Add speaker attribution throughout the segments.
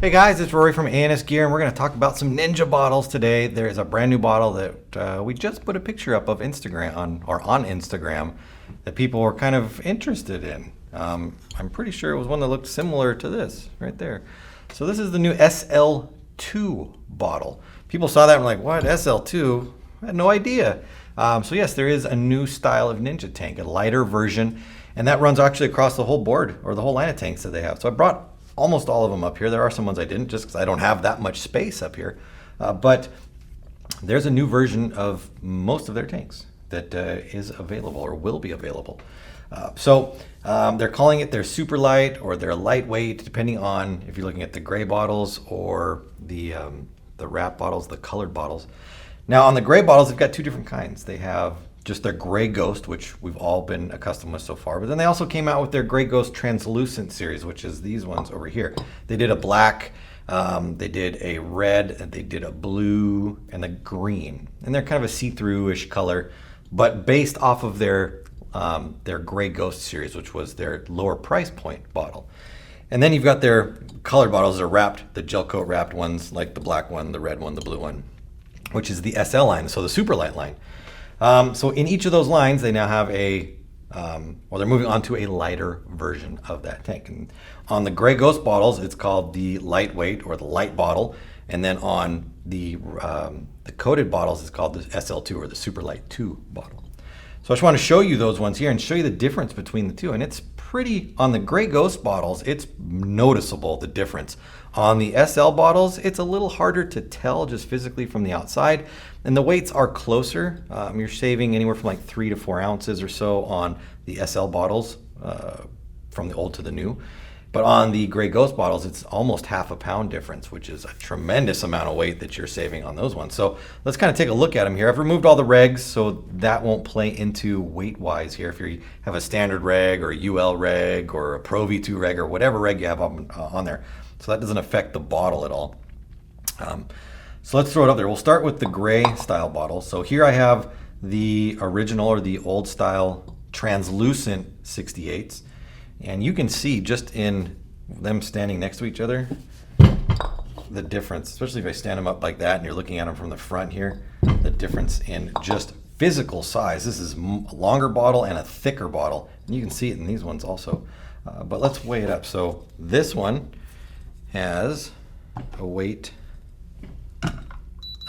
Speaker 1: Hey guys, it's Rory from A&S Gear, and we're going to talk about some Ninja bottles today. There is a brand new bottle that we just put a picture up of Instagram on Instagram that people were kind of interested in. I'm pretty sure it was one that looked similar to this right there. So this is the new SL2 bottle. People saw that and were like, "What, SL2? I had no idea." So yes, there is a new style of Ninja tank, a lighter version, and that runs actually across the whole board or the whole line of tanks that they have. So I brought almost all of them up here. There are some ones I didn't, just because I don't have that much space up here. But there's a new version of most of their tanks that is available or will be available. So they're calling it their super light or their lightweight, depending on if you're looking at the gray bottles or the wrap bottles, the colored bottles. Now on the gray bottles, they've got two different kinds. They have just their Gray Ghost, which we've all been accustomed with so far. But then they also came out with their Gray Ghost Translucent series, which is these ones over here. They did a black, they did a red, and they did a blue and a green. And they're kind of a see-through-ish color, but based off of their Gray Ghost series, which was their lower price point bottle. And then you've got their colored bottles that are wrapped, the gel coat wrapped ones, like the black one, the red one, the blue one, which is the SL line, so the super light line. So in each of those lines, they now have they're moving on to a lighter version of that tank. And on the Gray Ghost bottles, it's called the lightweight or the light bottle. And then on the coated bottles, it's called the SL2 or the Super Light 2 bottle. So I just want to show you those ones here and show you the difference between the two. And it's pretty, on the Gray Ghost bottles, it's noticeable, the difference. On the SL bottles, it's a little harder to tell just physically from the outside. And the weights are closer. You're saving anywhere from like 3 to 4 ounces or so on the SL bottles from the old to the new. But on the Gray Ghost bottles, it's almost half a pound difference, which is a tremendous amount of weight that you're saving on those ones. So let's kind of take a look at them here. I've removed all the regs, so that won't play into weight-wise here. If you have a standard reg or a UL reg or a Pro V2 reg or whatever reg you have on there. So that doesn't affect the bottle at all. So let's throw it up there. We'll start with the gray style bottle. So here I have the original or the old style translucent 68s. And you can see just in them standing next to each other, the difference, especially if I stand them up like that and you're looking at them from the front here, the difference in just physical size. This is a longer bottle and a thicker bottle. And you can see it in these ones also. But let's weigh it up. So this one has a weight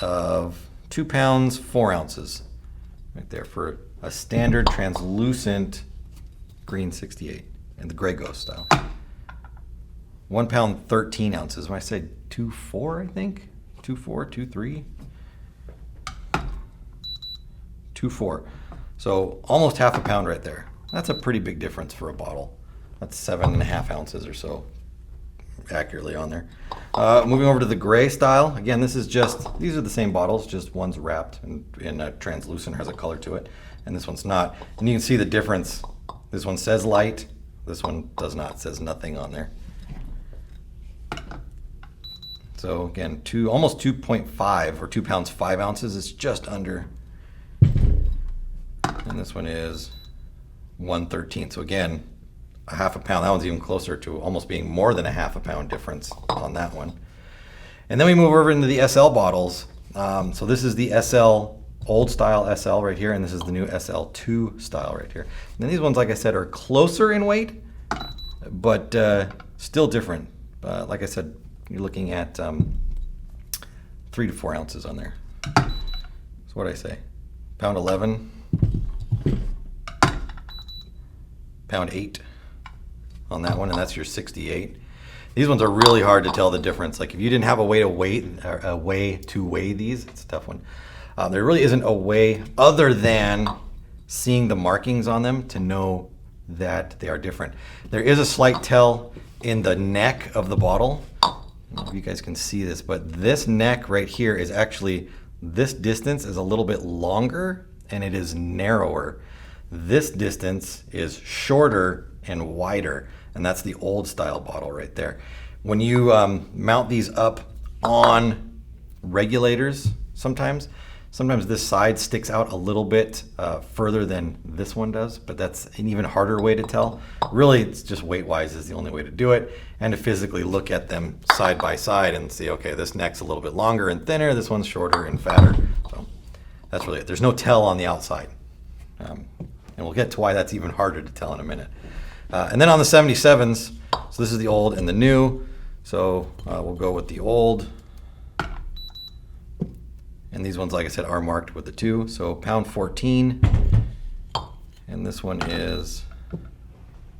Speaker 1: of 2 pounds, 4 ounces right there for a standard translucent green 68 in the Gray Ghost style. 1 pound, 13 ounces. When I say 2.4, I think 2.4, 2.3, 2.4. So almost half a pound right there. That's a pretty big difference for a bottle. That's 7.5 ounces or so accurately on there. Moving over to the gray style. Again, these are the same bottles, just one's wrapped in a translucent, has a color to it, and this one's not. And you can see the difference. This one says light, this one does not, it says nothing on there. So again, almost 2.5 or 2 pounds, 5 ounces. It's just under. And this one is 1/13. So again, a half a pound. That one's even closer to almost being more than a half a pound difference on that one. And then we move over into the SL bottles. So this is the SL, old style SL right here, and this is the new SL2 style right here. And these ones, like I said, are closer in weight, but still different. Like I said, you're looking at 3 to 4 ounces on there. So what did I say? Pound 11, pound 8 on that one, and that's your 68. These ones are really hard to tell the difference. Like if you didn't have a way to weigh these, it's a tough one. There really isn't a way other than seeing the markings on them to know that they are different. There is a slight tell in the neck of the bottle. I don't know if you guys can see this, but this neck right here is actually, this distance is a little bit longer and it is narrower. This distance is shorter and wider, and that's the old style bottle right there. When you mount these up on regulators sometimes, Sometimes this side sticks out a little bit further than this one does, but that's an even harder way to tell. Really, it's just weight-wise is the only way to do it, and to physically look at them side by side and see, okay, this neck's a little bit longer and thinner, this one's shorter and fatter. So that's really it. There's no tell on the outside. And we'll get to why that's even harder to tell in a minute. And then on the 77s, so this is the old and the new. So we'll go with the old. And these ones, like I said, are marked with the 2. So pound 14. And this one is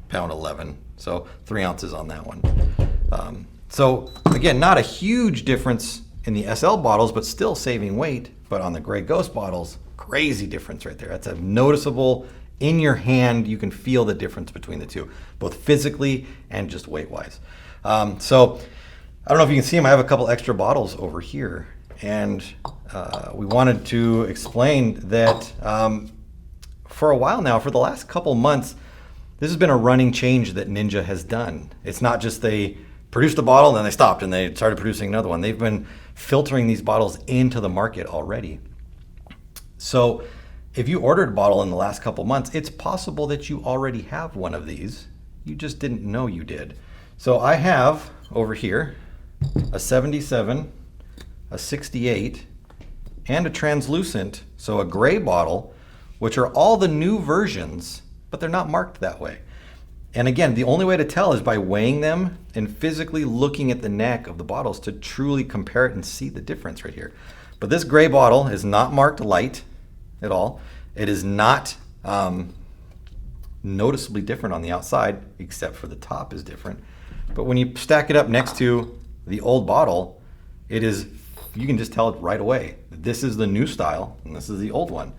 Speaker 1: pound 11. So 3 ounces on that one. So again, not a huge difference in the SL bottles, but still saving weight. But on the Grey Ghost bottles, crazy difference right there. That's a noticeable, in your hand, you can feel the difference between the two, both physically and just weight-wise. So I don't know if you can see them. I have a couple extra bottles over here. And we wanted to explain that for a while now, for the last couple months, this has been a running change that Ninja has done. It's not just they produced a bottle and then they stopped and they started producing another one. They've been filtering these bottles into the market already. So if you ordered a bottle in the last couple months, it's possible that you already have one of these. You just didn't know you did. So I have over here a 77, a 68, and a translucent, so a gray bottle, which are all the new versions, but they're not marked that way. And again, the only way to tell is by weighing them and physically looking at the neck of the bottles to truly compare it and see the difference right here. But this gray bottle is not marked light at all. It is not noticeably different on the outside, except for the top is different. But when you stack it up next to the old bottle, it is, you can just tell it right away. This is the new style, and this is the old one.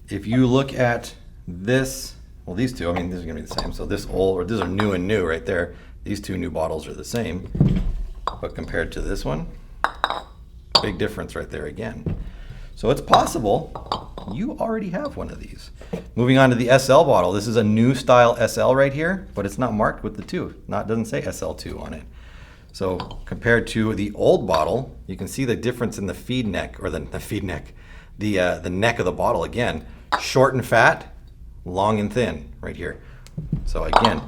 Speaker 1: If you look at this, well, these two, I mean, these are gonna be the same. So this old, or these are new and new right there. These two new bottles are the same, but compared to this one, big difference right there again. So it's possible you already have one of these. Moving on to the SL bottle. This is a new style SL right here, but it's not marked with the 2. It doesn't say SL2 on it. So compared to the old bottle, you can see the difference in the feed neck, or the neck of the bottle again. Short and fat, long and thin right here. So again,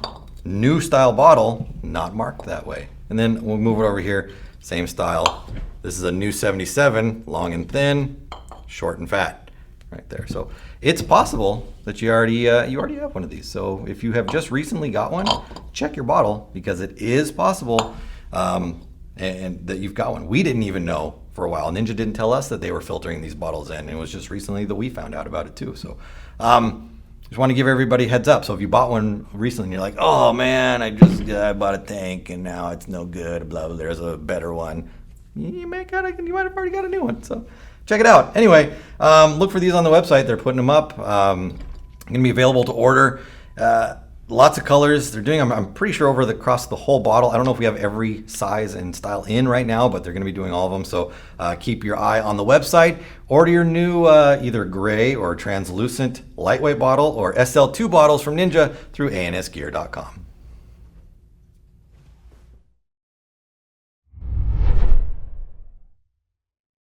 Speaker 1: new style bottle, not marked that way. And then we'll move it over here, same style. This is a new 77, long and thin, short and fat right there. So it's possible that you already have one of these. So if you have just recently got one, check your bottle, because it is possible and that you've got one. We didn't even know for a while. Ninja didn't tell us that they were filtering these bottles in. It was just recently that we found out about it too. So just want to give everybody a heads up. So if you bought one recently and you're like, oh man, I bought a tank and now it's no good, blah, blah, there's a better one. You might have already got a new one. So check it out. Anyway, look for these on the website. They're putting them up. Going to be available to order. Lots of colors. They're doing them, I'm pretty sure, across the whole bottle. I don't know if we have every size and style in right now, but they're going to be doing all of them. So keep your eye on the website. Order your new either gray or translucent lightweight bottle or SL2 bottles from Ninja through ansgear.com.